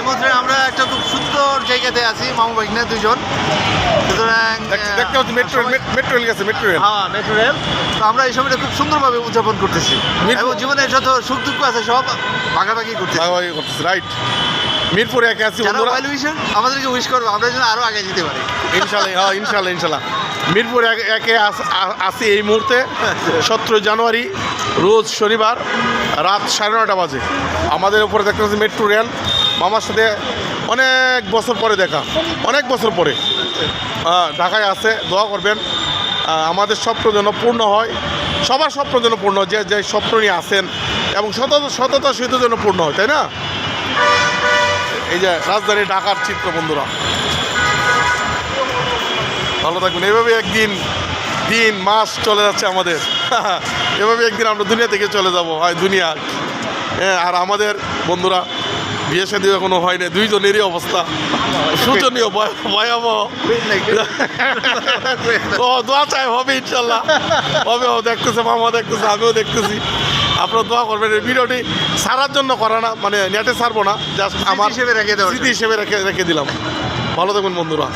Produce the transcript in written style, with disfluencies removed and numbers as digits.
বন্ধুরা আমরা একটা খুব সুন্দর জায়গাতে আছি, মামু ভাগ্নে দুজন। সুতরাং দেখতে পাচ্ছি মেট্রো রেল গেছে, মেট্রো রেল। হ্যাঁ, মেট্রো রেল। তো আমরা এই সময়টা খুব সুন্দরভাবে উদযাপন করতেছি এবং জীবনের যত সুখ দুঃখ আছে সব ভাগাভাগি করতেছি। ভাগাভাগি করতেছে, রাইট। মিরপুরে একে আছি যারা বন্ধুরা, ওয়েল উইশার আমাদেরকে উইশ করবো, আমরা যেন আরো আগে যেতে পারি। ইনশাল্লাহ। হ্যাঁ, ইনশাল্লাহ। মিরপুর একে আসি এই মুহূর্তে 17 জানুয়ারি রোজ শনিবার রাত 9:30 বাজে। আমাদের উপরে দেখতে পাচ্ছি মেট্রো রেল। মামার সাথে অনেক বছর পরে দেখা, অনেক বছর পরে ঢাকায় আছে। দোয়া করবেন আমাদের স্বপ্ন যেন পূর্ণ হয়, সবার স্বপ্ন যেন পূর্ণ হয়, যে স্বপ্ন নিয়ে আসেন, এবং সততার সহিত যেন পূর্ণ হয়, তাই না? এই যে রাজধানী ঢাকার চিত্র বন্ধুরা, ভালো থাকবেন। এভাবে একদিন দিন মাস চলে যাচ্ছে আমাদের। এভাবে একদিন আমরা দুনিয়া থেকে চলে যাব, হয় দুনিয়া। হ্যাঁ, আর আমাদের বন্ধুরা বিয়ে শাদী এখনো হয় না, দুইজনেরই অবস্থা শোচনীয়, ভয়াবহ। ও দোয়া চাই, হবে ইনশাল্লাহ, হবে। দেখতেছে মামা, দেখতেছে, আমিও দেখতেছি। আপনারা দোয়া করবেন। এই ভিডিওটি ছাড়ার জন্য করা না, মানে নেটে ছাড়বো না, জাস্ট আমার হিসেবে রেখে দেওয়া, স্মৃতি হিসেবে রেখে দিলাম। ভালো থাকবেন বন্ধুরা।